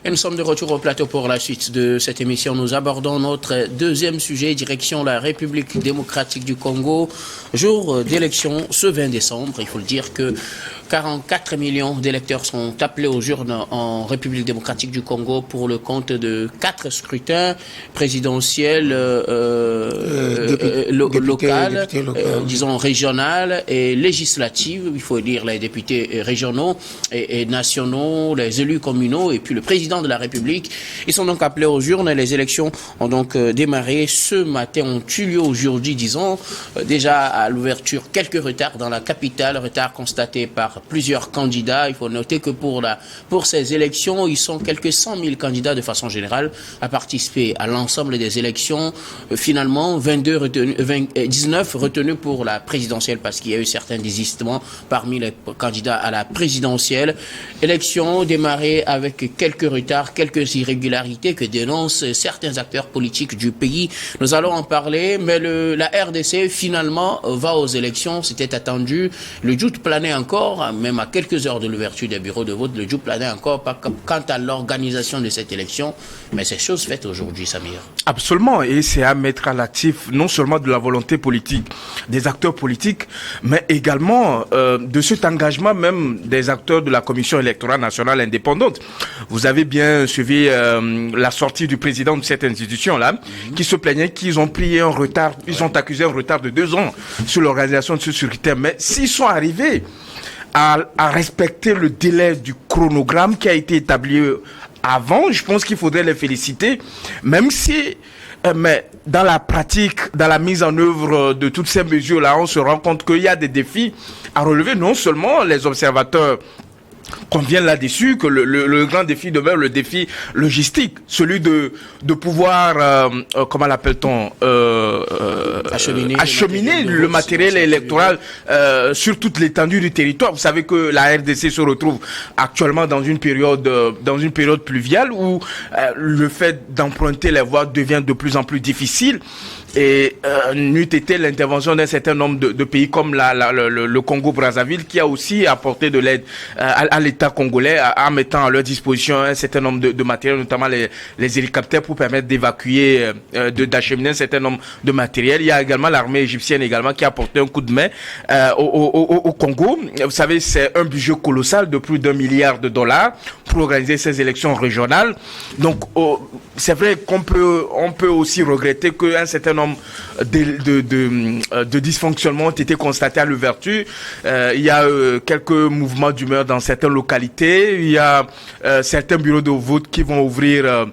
Et nous sommes de retour au plateau pour la suite de cette émission. Nous abordons notre deuxième sujet, direction la République démocratique du Congo. Jour d'élection ce 20 décembre. Il faut le dire que 44 millions d'électeurs sont appelés aux urnes en République démocratique du Congo pour le compte de 4 scrutins présidentiels local, disons régional et législatif. Il faut dire les députés régionaux et nationaux, les élus communaux et puis le président de la République. Ils sont donc appelés aux urnes. Les élections ont donc démarré ce matin, ont eu lieu aujourd'hui, disons. Déjà à l'ouverture, quelques retards dans la capitale, retards constatés par plusieurs candidats. Il faut noter que pour ces élections, ils sont quelques 100 000 candidats de façon générale à participer à l'ensemble des élections. Finalement, 19 retenus pour la présidentielle parce qu'il y a eu certains désistements parmi les candidats à la présidentielle. Élections démarrées avec quelques retards, quelques irrégularités que dénoncent certains acteurs politiques du pays. Nous allons en parler, mais la RDC finalement va aux élections. C'était attendu. Le doute planait encore, même à quelques heures de l'ouverture des bureaux de vote, le doute planait encore quant à l'organisation de cette élection. Mais c'est chose faite aujourd'hui, Samir. Absolument, et c'est à mettre à l'actif non seulement de la volonté politique des acteurs politiques, mais également de cet engagement même des acteurs de la Commission électorale nationale indépendante. Vous avez bien suivi la sortie du président de cette institution-là, qui se plaignait qu'ils ont pris un retard, ils ont accusé un retard de 2 ans sur l'organisation de ce scrutin. Mais s'ils sont arrivés à respecter le délai du chronogramme qui a été établi avant, je pense qu'il faudrait les féliciter, même si mais dans la pratique, dans la mise en œuvre de toutes ces mesures-là, on se rend compte qu'il y a des défis à relever. Non seulement les observateurs conviennent là-dessus, que le grand défi demeure le défi logistique, celui de pouvoir, comment l'appelle-t-on, acheminer le matériel électoral sur toute l'étendue du territoire. Vous savez que la RDC se retrouve actuellement dans une période pluviale où le fait d'emprunter les voies devient de plus en plus difficile. Et n'eût été l'intervention d'un certain nombre de pays comme le Congo-Brazzaville qui a aussi apporté de l'aide à l'État congolais en mettant à leur disposition un certain nombre de matériels, notamment les hélicoptères pour permettre d'évacuer, d'acheminer un certain nombre de matériels. Il y a également l'armée égyptienne également qui a apporté un coup de main au Congo. Vous savez, c'est un budget colossal de plus d'$1 milliard pour organiser ces élections régionales. Donc, c'est vrai qu'on peut aussi regretter qu'un certain nombre de dysfonctionnements ont été constatés à l'ouverture. Il y a quelques mouvements d'humeur dans certaines localités. Il y a certains bureaux de vote qui vont ouvrir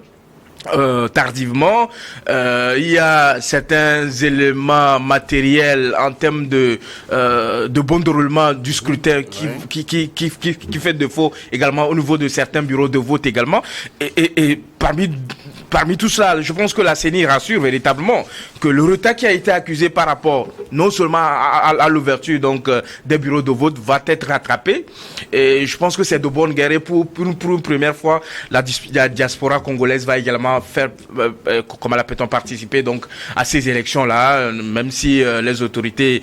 tardivement. Il y a certains éléments matériels en termes de bon déroulement du scrutin qui fait défaut également au niveau de certains bureaux de vote également. Et parmi tout cela, je pense que la CENI rassure véritablement que le retard qui a été accusé par rapport non seulement à l'ouverture donc des bureaux de vote va être rattrapé. Et je pense que c'est de bonne guerre. Pour une première fois, la diaspora congolaise va également faire, comment l'appelle-t-on, participer donc à ces élections-là, même si les autorités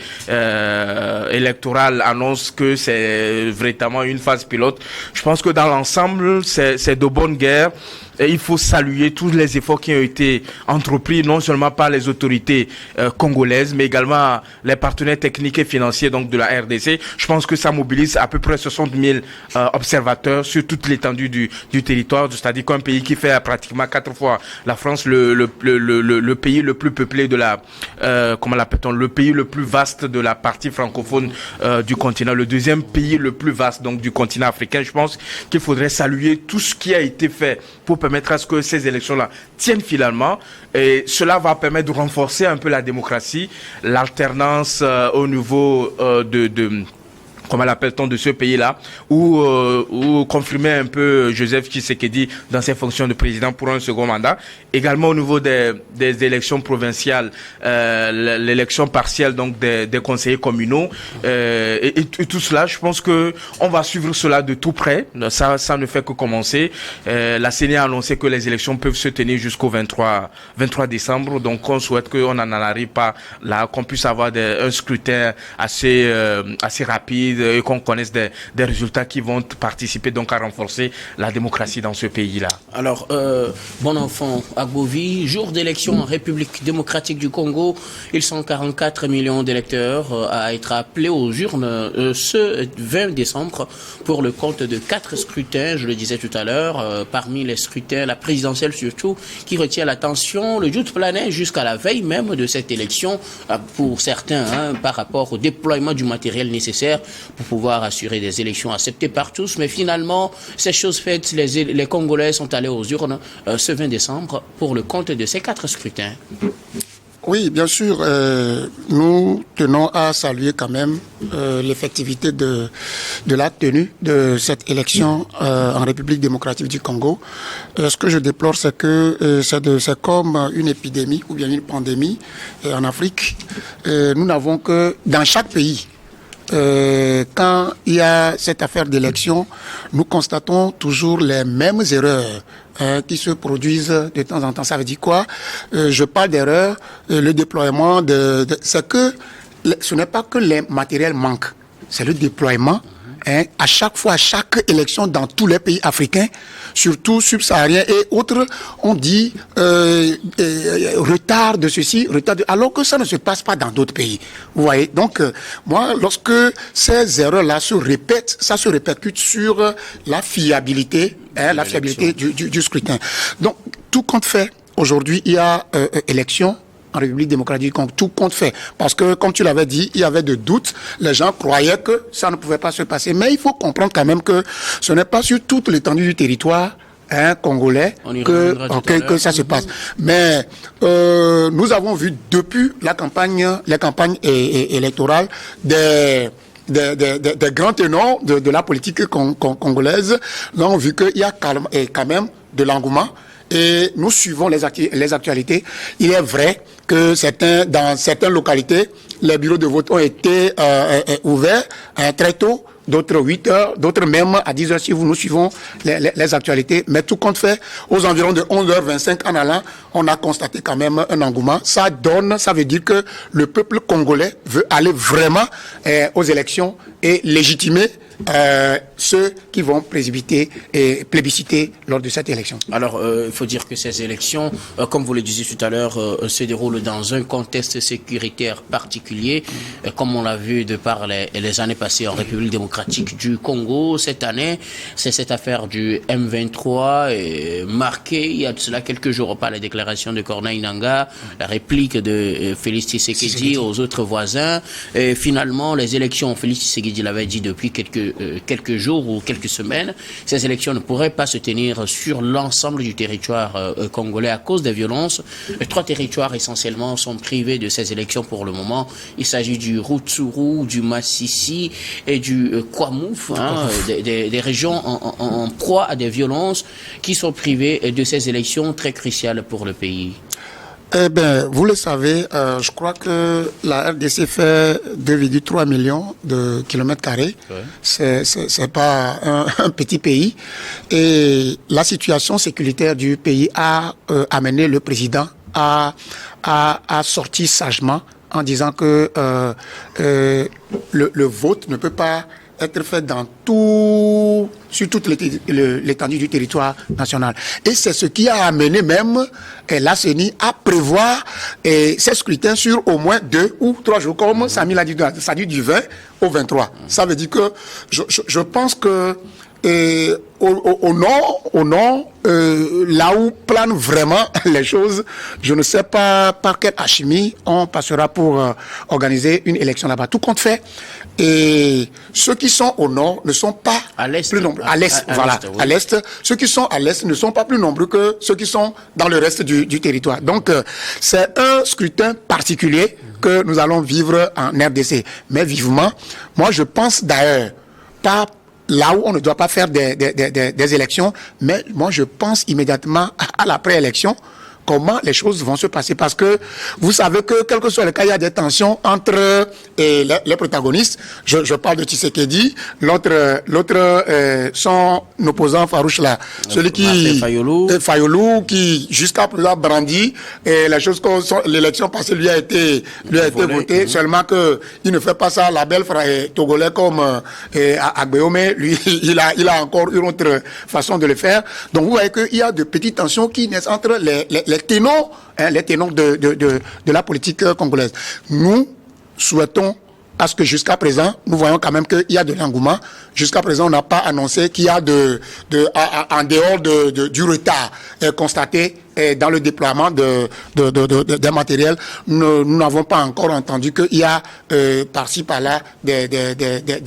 électorales annoncent que c'est véritablement une phase pilote. Je pense que dans l'ensemble, c'est de bonne guerre. Et il faut saluer tous les efforts qui ont été entrepris, non seulement par les autorités congolaises, mais également les partenaires techniques et financiers donc de la RDC. Je pense que ça mobilise à peu près 60 000 observateurs sur toute l'étendue du territoire, c'est-à-dire qu'un pays qui fait pratiquement 4 fois la France, le pays le plus peuplé de la, comment l'appelle-t-on, le pays le plus vaste de la partie francophone du continent, le deuxième pays le plus vaste donc du continent africain. Je pense qu'il faudrait saluer tout ce qui a été fait pour permettre à ce que ces élections-là tiennent finalement. Et cela va permettre de renforcer un peu la démocratie, l'alternance au niveau comment l'appelle-t-on, de ce pays-là, ou confirmer un peu Joseph Tshisekedi dans ses fonctions de président pour un second mandat. Également au niveau des élections provinciales, l'élection partielle donc des conseillers communaux, et tout cela, je pense que on va suivre cela de tout près. Ça ne fait que commencer. La CENI a annoncé que les élections peuvent se tenir jusqu'au 23 décembre, donc on souhaite qu'on n'en arrive pas là, qu'on puisse avoir un scrutin assez rapide, rapide et qu'on connaisse des résultats qui vont participer donc à renforcer la démocratie dans ce pays-là. Alors, bon enfant, Agbovi, jour d'élection en République démocratique du Congo, ils sont 44 millions d'électeurs à être appelés aux urnes ce 20 décembre pour le compte de 4 scrutins, je le disais tout à l'heure, parmi les scrutins, la présidentielle surtout, qui retient l'attention. Le doute planait jusqu'à la veille même de cette élection, pour certains, par rapport au déploiement du matériel nécessaire pour pouvoir assurer des élections acceptées par tous. Mais finalement, ces choses faites, les Congolais sont allés aux urnes ce 20 décembre pour le compte de ces 4 scrutins. Oui, bien sûr, nous tenons à saluer quand même l'effectivité de la tenue de cette élection en République démocratique du Congo. Ce que je déplore, c'est que c'est comme une épidémie ou bien une pandémie en Afrique. Nous n'avons que dans chaque pays. Quand il y a cette affaire d'élection, nous constatons toujours les mêmes erreurs qui se produisent de temps en temps. Ça veut dire quoi? Je parle d'erreurs, le déploiement c'est que ce n'est pas que les matériels manquent, c'est le déploiement. À chaque fois, à chaque élection dans tous les pays africains, surtout subsahariens et autres, on dit retard de ceci, retard de... alors que ça ne se passe pas dans d'autres pays. Vous voyez? Donc, moi, lorsque ces erreurs-là se répètent, ça se répercute sur la fiabilité, la fiabilité du scrutin. Donc, tout compte fait, aujourd'hui, il y a élection en République démocratique du Congo, tout compte fait. Parce que, comme tu l'avais dit, il y avait de doutes. Les gens croyaient que ça ne pouvait pas se passer. Mais il faut comprendre quand même que ce n'est pas sur toute l'étendue du territoire congolais que ça se passe. Mais nous avons vu depuis les campagnes électorales des grands tenants de la politique congolaise. Nous avons vu qu'il y a quand même de l'engouement. Et nous suivons les actualités. Il est vrai que dans certaines localités, les bureaux de vote ont été ouverts très tôt, d'autres 8 heures, d'autres même à 10 heures si nous suivons les actualités. Mais tout compte fait, aux environs de 11h25 en allant, on a constaté quand même un engouement. Ça veut dire que le peuple congolais veut aller vraiment aux élections et légitimer ceux qui vont plébisciter lors de cette élection. Alors, il faut dire que ces élections, comme vous le disiez tout à l'heure, se déroulent dans un contexte sécuritaire particulier, comme on l'a vu de par les années passées en République démocratique du Congo. Cette année, c'est cette affaire du M23 marquée, il y a de cela quelques jours, par la déclaration de Corneille Nangaa, la réplique de Félix Tshisekedi aux autres voisins. Et finalement, les élections, Félix Tshisekedi l'avait dit depuis quelques jours ou quelques semaines, ces élections ne pourraient pas se tenir sur l'ensemble du territoire congolais à cause des violences. 3 territoires essentiellement sont privés de ces élections pour le moment. Il s'agit du Rutshuru, du Masisi et du Kwamouf, des régions en proie à des violences qui sont privées de ces élections très cruciales pour le pays. Eh bien, vous le savez, je crois que la RDC fait 2,3 millions de kilomètres carrés. Ouais. C'est pas un petit pays. Et la situation sécuritaire du pays a amené le président à sortir sagement en disant que le vote ne peut pas être fait sur toute l'étendue du territoire national. Et c'est ce qui a amené même la CENI à prévoir ces scrutins sur au moins 2 ou 3 jours, comme Samy l'a dit, ça dit du 20 au 23. Ça veut dire que je pense que au nord, là où planent vraiment les choses, je ne sais pas par quelle alchimie on passera pour organiser une élection là-bas. Tout compte fait. Et ceux qui sont au nord ne sont pas plus nombreux. À l'est, voilà. Oui. À l'est, ceux qui sont à l'est ne sont pas plus nombreux que ceux qui sont dans le reste du territoire. Donc, c'est un scrutin particulier que nous allons vivre en RDC. Mais vivement, moi je pense d'ailleurs, pas là où on ne doit pas faire des élections, mais moi je pense immédiatement à l'après-élection comment les choses vont se passer. Parce que vous savez que, quel que soit le cas, il y a des tensions entre les protagonistes. Je parle de Tshisekedi, l'autre, son opposant farouche là, celui qui Fayolou, qui jusqu'à présent brandit la chose que l'élection passée lui a été votée, seulement que il ne fait pas ça la belle frère togolais comme Agbeome, lui il a encore une autre façon de le faire. Donc vous voyez qu'il y a de petites tensions qui naissent entre les ténors, les ténors de la politique congolaise. Nous souhaitons à ce que jusqu'à présent, nous voyons quand même qu'il y a de l'engouement. Jusqu'à présent, on n'a pas annoncé qu'il y a en dehors du retard constaté dans le déploiement d'un matériel. Nous n'avons pas encore entendu qu'il y a par-ci, par-là des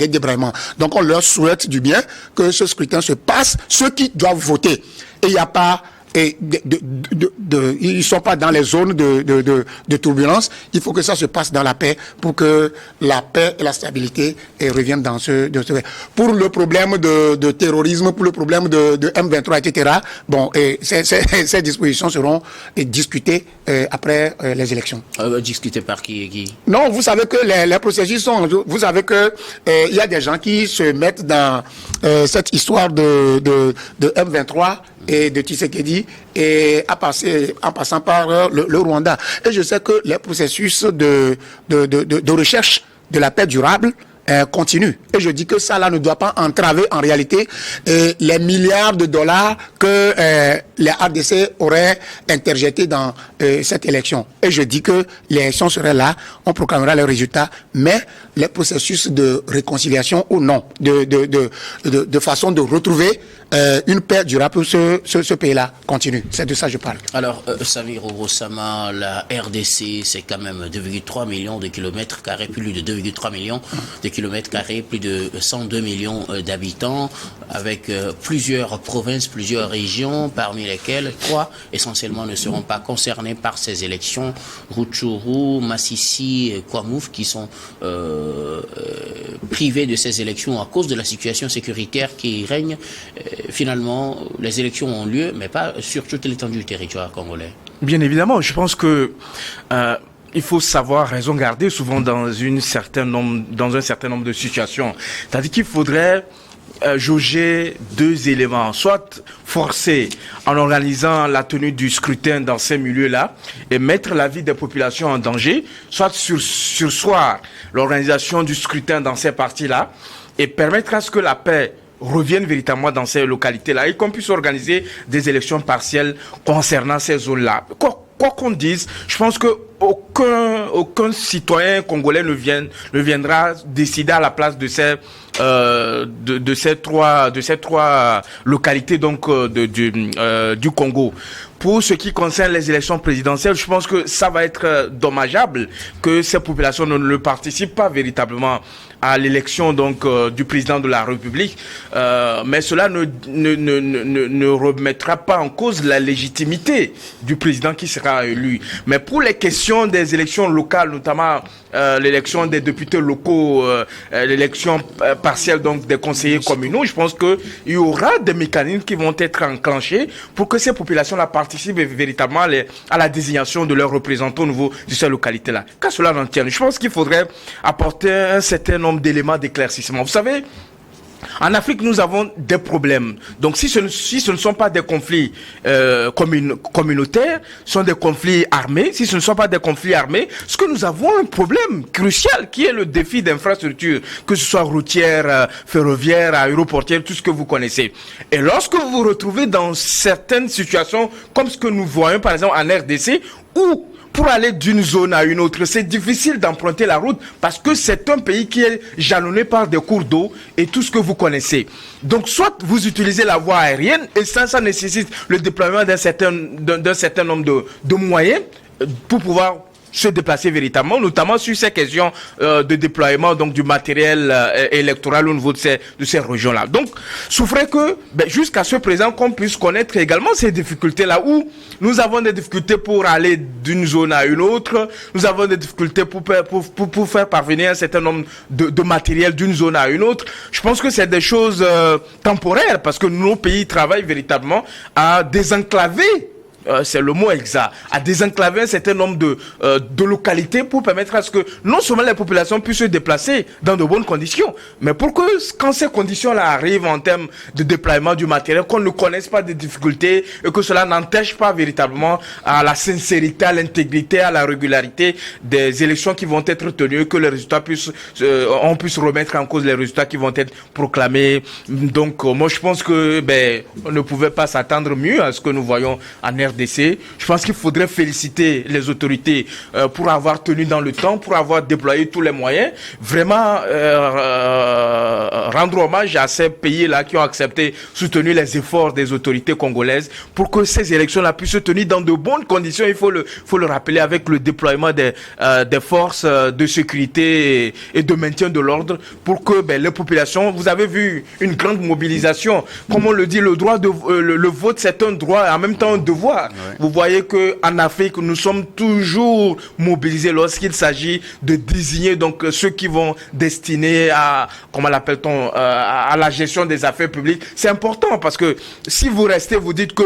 débraillements. Donc on leur souhaite du bien que ce scrutin se passe, ceux qui doivent voter. Et il n'y a pas... ils sont pas dans les zones de turbulence. Il faut que ça se passe dans la paix pour que la paix et la stabilité reviennent dans ce. Pour le problème de terrorisme, pour le problème de M23, etc. Bon, ces dispositions seront discutées après les élections. Discutées par qui et qui? Non, vous savez que les processus sont. Vous savez que il y a des gens qui se mettent dans cette histoire de M23 et de Tshisekedi et en passant par le Rwanda. Et je sais que les processus de recherche de la paix durable continue. Et je dis que ça là ne doit pas entraver en réalité les milliards de dollars que les RDC auraient interjetés dans cette élection. Et je dis que l'élection serait là, on proclamera les résultats, mais les processus de réconciliation ou non, de façon de retrouver une paix durable pour ce pays-là continue. C'est de ça que je parle. Alors, Samir Ouroussama, la RDC, c'est quand même 2,3 millions de kilomètres carrés, plus de 2,3 millions de kilomètres carrés, plus de 102 millions d'habitants, avec plusieurs provinces, plusieurs régions, parmi lesquelles 3 essentiellement ne seront pas concernés par ces élections. Rutshuru, Massissi et Kwamouf qui sont privés de ces élections à cause de la situation sécuritaire qui règne. Finalement, les élections ont lieu, mais pas sur toute l'étendue du territoire congolais. Bien évidemment, je pense que il faut savoir raison garder souvent dans un certain nombre de situations. C'est-à-dire qu'il faudrait jauger deux éléments, soit forcer en organisant la tenue du scrutin dans ces milieux-là et mettre la vie des populations en danger, soit surseoir l'organisation du scrutin dans ces parties-là et permettre à ce que la paix reviennent véritablement dans ces localités-là et qu'on puisse organiser des élections partielles concernant ces zones-là. Quoi qu'on dise, je pense que aucun citoyen congolais ne viendra décider à la place de ces trois localités donc du Congo. Pour ce qui concerne les élections présidentielles, je pense que ça va être dommageable que ces populations ne participent pas véritablement à l'élection donc du président de la République, mais cela ne remettra pas en cause la légitimité du président qui sera élu. Mais pour les questions des élections locales, notamment l'élection des députés locaux, l'élection partielle donc des conseillers communaux, je pense que il y aura des mécanismes qui vont être enclenchés pour que ces populations-là participent véritablement à la désignation de leurs représentants au niveau de ces localités-là. Qu'à cela n'en tienne, je pense qu'il faudrait apporter un certain nombre d'éléments d'éclaircissement. Vous savez, en Afrique, nous avons des problèmes. Donc, si ce ne sont pas des conflits communautaires, ce sont des conflits armés. Si ce ne sont pas des conflits armés, ce que nous avons un problème crucial qui est le défi d'infrastructure, que ce soit routière, ferroviaire, aéroportière, tout ce que vous connaissez. Et lorsque vous vous retrouvez dans certaines situations, comme ce que nous voyons par exemple en RDC, où pour aller d'une zone à une autre, c'est difficile d'emprunter la route parce que c'est un pays qui est jalonné par des cours d'eau et tout ce que vous connaissez. Donc, soit vous utilisez la voie aérienne et ça nécessite le déploiement d'un certain nombre de moyens pour pouvoir se déplacer véritablement, notamment sur ces questions de déploiement donc du matériel électoral au niveau de ces régions-là. Donc, souffrez que jusqu'à ce présent qu'on puisse connaître également ces difficultés-là où nous avons des difficultés pour aller d'une zone à une autre, nous avons des difficultés pour faire parvenir un certain nombre de matériel d'une zone à une autre. Je pense que c'est des choses temporaires parce que nos pays travaillent véritablement à désenclaver c'est le mot exact, à désenclaver un certain nombre de localités pour permettre à ce que non seulement les populations puissent se déplacer dans de bonnes conditions, mais pour que quand ces conditions-là arrivent en termes de déploiement du matériel, qu'on ne connaisse pas des difficultés et que cela n'empêche pas véritablement à la sincérité, à l'intégrité, à la régularité des élections qui vont être tenues, que les résultats on puisse remettre en cause les résultats qui vont être proclamés. Donc moi je pense que on ne pouvait pas s'attendre mieux à ce que nous voyons en RDC. Je pense qu'il faudrait féliciter les autorités pour avoir tenu dans le temps, pour avoir déployé tous les moyens, vraiment rendre hommage à ces pays-là qui ont accepté, soutenu les efforts des autorités congolaises pour que ces élections-là puissent se tenir dans de bonnes conditions. Il faut le rappeler, avec le déploiement des forces de sécurité et de maintien de l'ordre, pour que les populations, vous avez vu une grande mobilisation. Comme on le dit, le vote c'est un droit et en même temps un devoir. Ouais. Vous voyez qu'en Afrique, nous sommes toujours mobilisés lorsqu'il s'agit de désigner donc ceux qui vont destiner à, comment l'appelle-t-on, à la gestion des affaires publiques. C'est important parce que si vous restez, vous dites que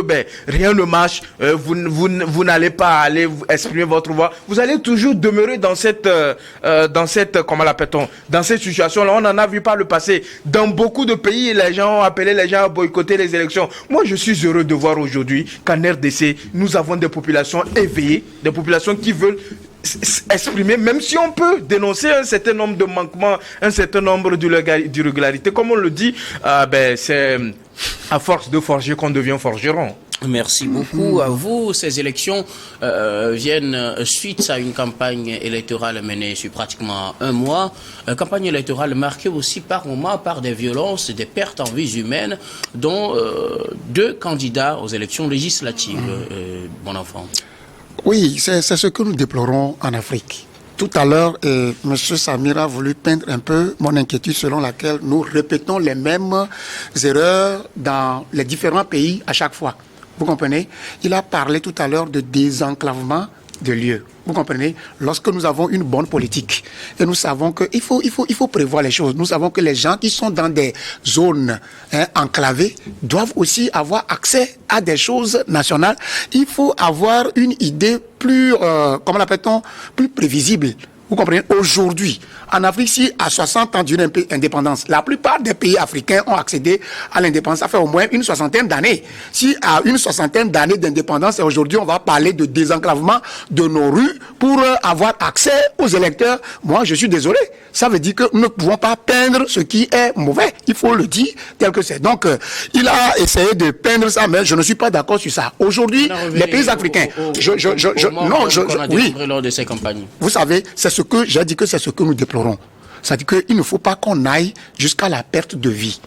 rien ne marche, vous n'allez pas aller exprimer votre voix, vous allez toujours demeurer dans cette comment l'appelle-t-on, dans cette situation-là. On en a vu par le passé. Dans beaucoup de pays, les gens ont appelé les gens à boycotter les élections. Moi, je suis heureux de voir aujourd'hui qu'en RDC, nous avons des populations éveillées, des populations qui veulent exprimer, même si on peut dénoncer un certain nombre de manquements, un certain nombre d'irrégularités. Comme on le dit, c'est à force de forger qu'on devient forgeron. Merci beaucoup à vous. Ces élections viennent suite à une campagne électorale menée sur pratiquement un mois. Campagne électorale marquée aussi par moments par des violences, des pertes en vies humaines, dont 2 candidats aux élections législatives. Mon enfant. Oui, c'est ce que nous déplorons en Afrique. Tout à l'heure, M. Samir a voulu peindre un peu mon inquiétude selon laquelle nous répétons les mêmes erreurs dans les différents pays à chaque fois. Vous comprenez? Il a parlé tout à l'heure de désenclavement de lieux. Vous comprenez? Lorsque nous avons une bonne politique et nous savons qu'il faut prévoir les choses. Nous savons que les gens qui sont dans des zones enclavées doivent aussi avoir accès à des choses nationales. Il faut avoir une idée plus, comment l'appelle-t-on, plus prévisible. Vous comprenez? Aujourd'hui, en Afrique, si à 60 ans d'une indépendance, la plupart des pays africains ont accédé à l'indépendance, ça fait au moins une 60aine d'années. Si à une 60aine d'années d'indépendance, et aujourd'hui on va parler de désenclavement de nos rues pour avoir accès aux électeurs, moi je suis désolé. Ça veut dire que nous ne pouvons pas peindre ce qui est mauvais. Il faut le dire tel que c'est. Donc, il a essayé de peindre ça, mais je ne suis pas d'accord sur ça. Aujourd'hui, les pays africains, oui, lors de ces campagnes. Vous savez, c'est ce que j'ai dit que c'est ce que nous déplorons. C'est-à-dire qu'il ne faut pas qu'on aille jusqu'à la perte de vie.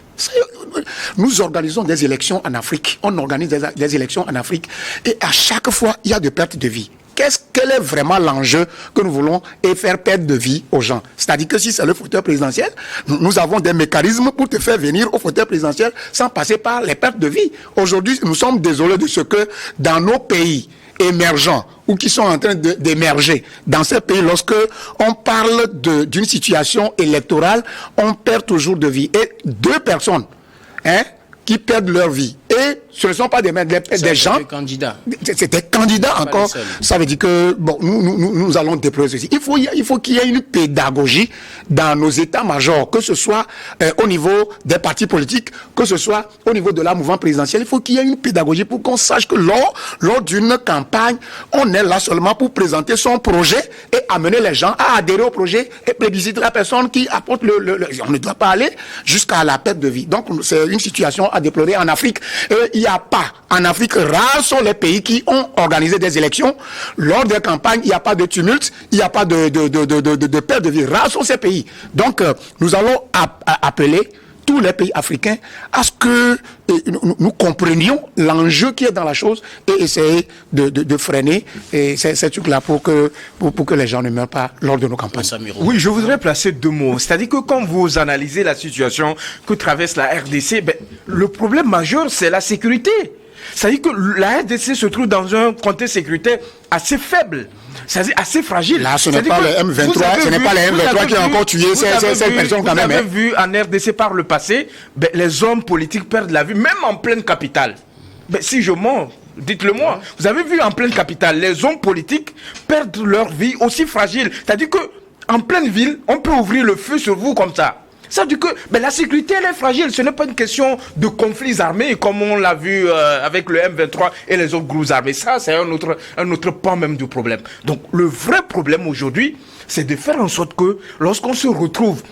Nous organisons des élections en Afrique. On organise des élections en Afrique et à chaque fois, il y a de pertes de vie. Quel est vraiment l'enjeu que nous voulons et faire perdre de vie aux gens? C'est-à-dire que si c'est le fauteuil présidentiel, nous avons des mécanismes pour te faire venir au fauteuil présidentiel sans passer par les pertes de vie. Aujourd'hui, nous sommes désolés de ce que dans nos pays émergents ou qui sont en train d'émerger dans ces pays, lorsque on parle d'une situation électorale, on perd toujours de vie. Et 2 personnes qui perdent leur vie. Et ce ne sont pas des gens... C'est des candidats encore. Ça veut dire que bon, nous allons déployer ceci. Il faut qu'il y ait une pédagogie dans nos états-majors, que ce soit au niveau des partis politiques, que ce soit au niveau de la mouvement présidentiel. Il faut qu'il y ait une pédagogie pour qu'on sache que lors d'une campagne, on est là seulement pour présenter son projet et amener les gens à adhérer au projet et plébisciter la personne qui apporte on ne doit pas aller jusqu'à la perte de vie. Donc, c'est une situation à déplorer en Afrique. Il n'y a pas, en Afrique, rares sont les pays qui ont organisé des élections. Lors des campagnes, il n'y a pas de tumulte, il n'y a pas de perte de vie. Rares sont ces pays. Donc, nous allons appeler tous les pays africains à ce que nous comprenions l'enjeu qui est dans la chose et essayer de freiner ces trucs-là pour que les gens ne meurent pas lors de nos campagnes. Oui, je voudrais placer 2 mots. C'est-à-dire que quand vous analysez la situation que traverse la RDC, le problème majeur, c'est la sécurité. C'est-à-dire que la RDC se trouve dans un contexte sécuritaire assez faible. C'est assez fragile. Là, ce n'est pas les M23, ce n'est pas les M23 qui ont encore tué ces personnes quand même. Vous avez vu en RDC par le passé, les hommes politiques perdent la vie, même en pleine capitale. Si je mens, Dites-le moi. Vous avez vu en pleine capitale, les hommes politiques perdent leur vie aussi fragile. C'est-à-dire que en pleine ville, on peut ouvrir le feu sur vous comme ça. Ça veut dire que la sécurité, elle est fragile. Ce n'est pas une question de conflits armés comme on l'a vu avec le M23 et les autres groupes armés. Ça, c'est un autre pan même du problème. Donc, le vrai problème aujourd'hui, c'est de faire en sorte que lorsqu'on se retrouve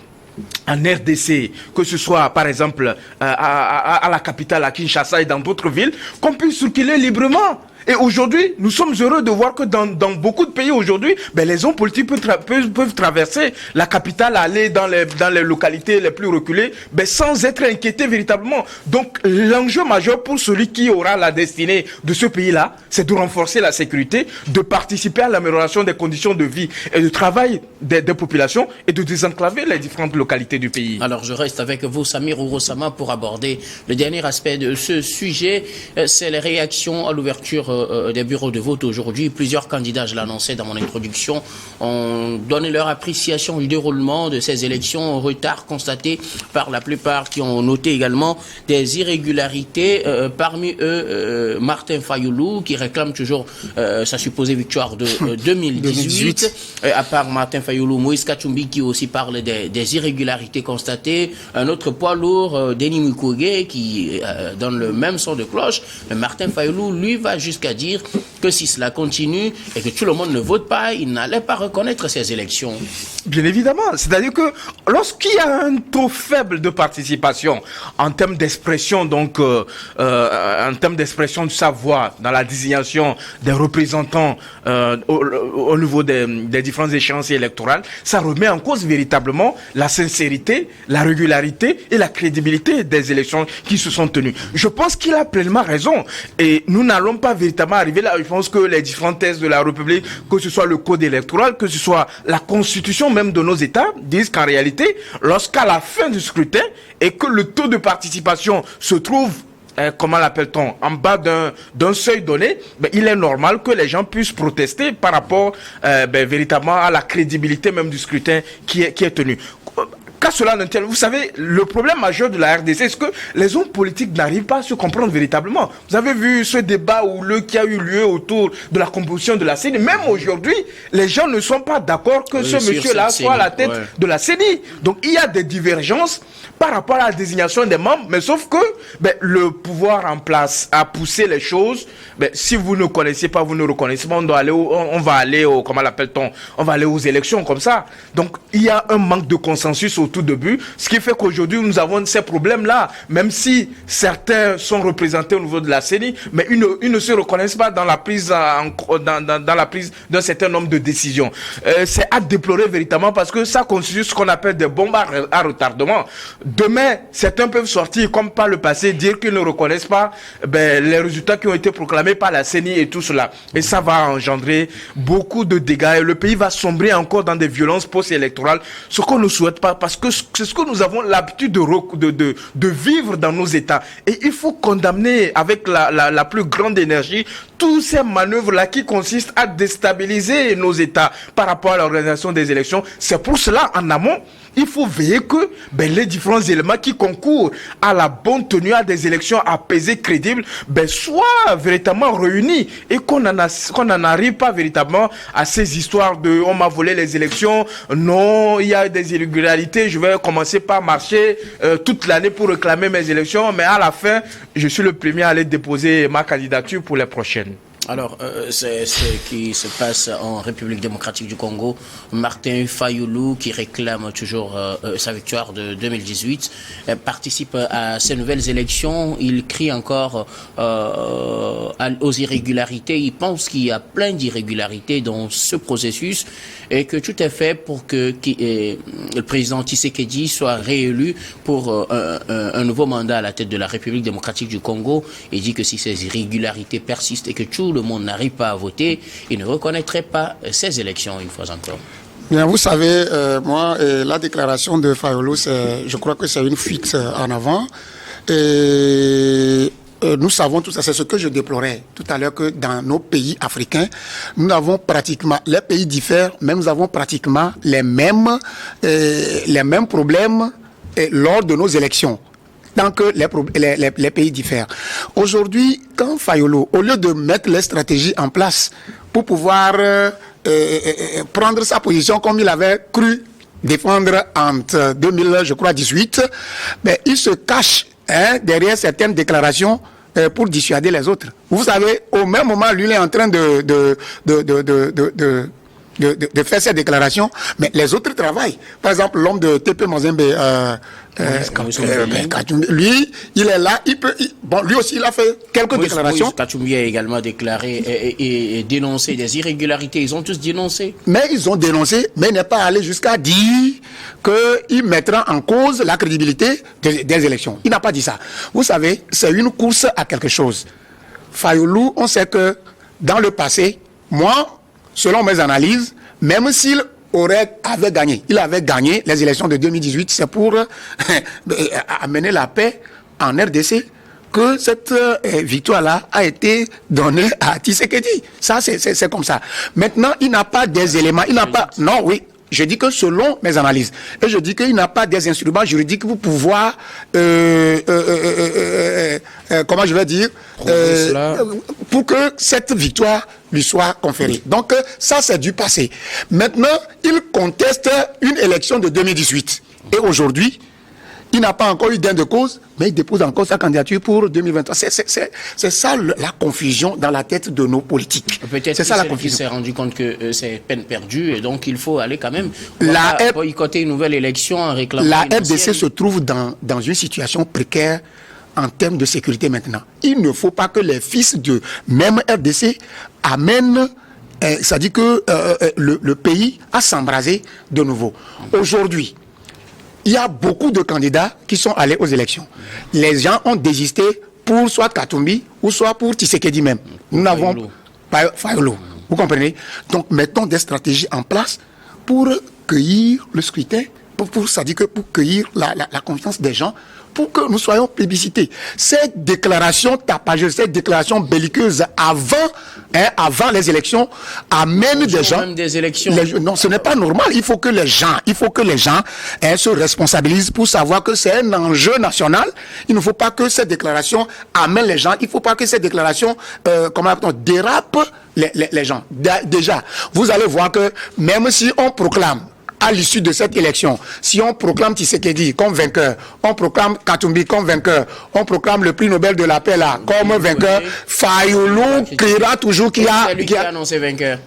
en RDC, que ce soit par exemple à la capitale, à Kinshasa et dans d'autres villes, qu'on puisse circuler librement. Et aujourd'hui, nous sommes heureux de voir que dans beaucoup de pays aujourd'hui, les hommes politiques peuvent traverser la capitale, aller dans les localités les plus reculées, sans être inquiétés véritablement. Donc, l'enjeu majeur pour celui qui aura la destinée de ce pays-là, c'est de renforcer la sécurité, de participer à l'amélioration des conditions de vie et de travail des populations et de désenclaver les différentes localités du pays. Alors, je reste avec vous, Samir Ourosama, pour aborder le dernier aspect de ce sujet. C'est les réactions à l'ouverture des bureaux de vote aujourd'hui. Plusieurs candidats, je l'annonçais dans mon introduction, ont donné leur appréciation du déroulement de ces élections, retard constaté par la plupart, qui ont noté également des irrégularités. Parmi eux, Martin Fayoulou, qui réclame toujours sa supposée victoire de 2018. À part Martin Fayoulou, Moïse Katumbi, qui aussi parle des irrégularités constatées. Un autre poids lourd, Denis Mukwege, qui donne le même son de cloche. Mais Martin Fayoulou, lui, va jusqu'à dire que si cela continue et que tout le monde ne vote pas, il n'allait pas reconnaître ces élections. Bien évidemment. C'est-à-dire que lorsqu'il y a un taux faible de participation en termes d'expression, donc en termes d'expression de sa voix dans la désignation des représentants au niveau des différentes échéances électorales, ça remet en cause véritablement la sincérité, la régularité et la crédibilité des élections qui se sont tenues. Je pense qu'il a pleinement raison. Et nous n'allons pas véritablement arriver là. Je pense que les différents textes de la République, que ce soit le code électoral, que ce soit la constitution même de nos États, disent qu'en réalité, lorsqu'à la fin du scrutin et que le taux de participation se trouve comment l'appelle-t-on, en bas d'un seuil donné, il est normal que les gens puissent protester par rapport véritablement à la crédibilité même du scrutin qui est tenu. Qu'à cela ne tienne, vous savez, le problème majeur de la RDC, c'est que les hommes politiques n'arrivent pas à se comprendre véritablement. Vous avez vu ce débat qui a eu lieu autour de la composition de la CENI. Même aujourd'hui, les gens ne sont pas d'accord que ce monsieur-là soit à la tête de la CENI. Donc il y a des divergences par rapport à la désignation des membres, mais sauf que le pouvoir en place a poussé les choses. Si vous ne connaissez pas, vous ne reconnaissez pas, on va aller aux élections comme ça. Donc il y a un manque de consensus au tout début, ce qui fait qu'aujourd'hui nous avons ces problèmes-là, même si certains sont représentés au niveau de la CENI, mais ils ne se reconnaissent pas dans la prise dans la prise d'un certain nombre de décisions. C'est à déplorer véritablement parce que ça constitue ce qu'on appelle des bombes à retardement. Demain, certains peuvent sortir comme par le passé, dire qu'ils ne reconnaissent pas les résultats qui ont été proclamés par la CENI et tout cela. Et ça va engendrer beaucoup de dégâts et le pays va sombrer encore dans des violences post-électorales, ce qu'on ne souhaite pas parce que c'est ce que nous avons l'habitude de vivre dans nos États. Et il faut condamner avec la plus grande énergie tous ces manœuvres-là qui consistent à déstabiliser nos États par rapport à l'organisation des élections. C'est pour cela, en amont, il faut veiller que les différents éléments qui concourent à la bonne tenue à des élections apaisées, crédibles, soient véritablement réunis et qu'on n'en arrive pas véritablement à ces histoires de on m'a volé les élections, non, il y a des irrégularités, je vais commencer par marcher toute l'année pour réclamer mes élections, mais à la fin, je suis le premier à aller déposer ma candidature pour les prochaines. Alors, c'est ce qui se passe en République démocratique du Congo. Martin Fayoulou, qui réclame toujours sa victoire de 2018, participe à ces nouvelles élections. Il crie encore aux irrégularités. Il pense qu'il y a plein d'irrégularités dans ce processus et que tout est fait pour que le président Tshisekedi soit réélu pour un nouveau mandat à la tête de la République démocratique du Congo. Il dit que si ces irrégularités persistent et que tout le monde n'arrive pas à voter, il ne reconnaîtrait pas ces élections une fois encore. Bien, vous savez, moi, la déclaration de Fayoulou, je crois que c'est une fuite en avant. Et nous savons tout ça, c'est ce que je déplorais tout à l'heure, que dans nos pays africains, nous avons pratiquement, les pays diffèrent, mais nous avons pratiquement les mêmes problèmes lors de nos élections. tant que les pays diffèrent. Aujourd'hui, quand Fayolo, au lieu de mettre les stratégies en place pour pouvoir prendre sa position comme il avait cru défendre entre 2018, mais il se cache derrière certaines déclarations pour dissuader les autres. Vous savez, au même moment, lui, il est en train de faire ces déclarations, mais les autres travaillent. Par exemple, l'homme de TP Mazembe, lui, il est là, lui aussi, il a fait quelques déclarations. Moïse Katumbi a également déclaré et dénoncé des irrégularités. Ils ont tous dénoncé. Mais ils ont dénoncé, mais il n'est pas allé jusqu'à dire qu'il mettra en cause la crédibilité des élections. Il n'a pas dit ça. Vous savez, c'est une course à quelque chose. Fayolo, on sait que dans le passé, moi, selon mes analyses, même s'il avait gagné les élections de 2018, c'est pour amener la paix en RDC que cette victoire-là a été donnée à Tshisekedi. Ça, c'est comme ça. Maintenant, il n'a pas des éléments, il n'a pas... Non, oui. Je dis que selon mes analyses, et je dis qu'il n'a pas des instruments juridiques pour pouvoir, comment je vais dire, pour que cette victoire lui soit conférée. Donc ça, c'est du passé. Maintenant, il conteste une élection de 2018. Et aujourd'hui, il n'a pas encore eu gain de cause, mais il dépose encore sa candidature pour 2023. C'est ça la confusion dans la tête de nos politiques. Peut-être c'est ça la confusion. Qu'il s'est rendu compte que c'est peine perdue et donc il faut aller quand même boycotter une nouvelle élection en réclamant. La RDC se trouve dans une situation précaire en termes de sécurité maintenant. Il ne faut pas que les fils de même RDC amènent ça dit que le pays a s'embrasé de nouveau. Aujourd'hui, il y a beaucoup de candidats qui sont allés aux élections. Les gens ont désisté pour soit Katumbi ou soit pour Tshisekedi même. Nous n'avons pas Fayolo. Vous comprenez? Donc mettons des stratégies en place pour cueillir le scrutin, ça dit que pour cueillir la confiance des gens, pour que nous soyons plébiscités. Ces déclarations tapageuses, ces déclarations belliqueuses avant les élections amènent des gens. Même des élections. Non, ce n'est pas normal. Il faut que les gens se responsabilisent pour savoir que c'est un enjeu national. Il ne faut pas que ces déclarations amènent les gens. Il ne faut pas que ces déclarations dérapent les gens. Déjà, vous allez voir que même si on proclame à l'issue de cette élection, si on proclame Tshisekedi comme vainqueur, on proclame Katumbi comme vainqueur, on proclame le prix Nobel de la paix là comme vainqueur, Fayolo criera toujours qu'il a... C'est lui qui a annoncé vainqueur.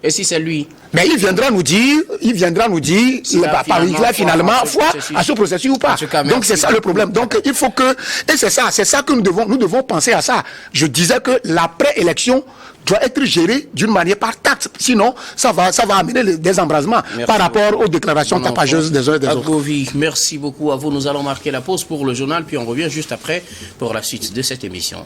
Et si c'est lui? Mais il viendra nous dire, il a finalement foi à ce processus ou pas. Donc c'est ça le problème. Donc il faut que, et c'est ça que nous devons penser à ça. Je disais que l'après-élection doit être géré d'une manière par tact. Sinon, ça va amener des embrasements par rapport aux déclarations tapageuses des uns et des autres. Merci beaucoup à vous. Nous allons marquer la pause pour le journal, puis on revient juste après pour la suite de cette émission.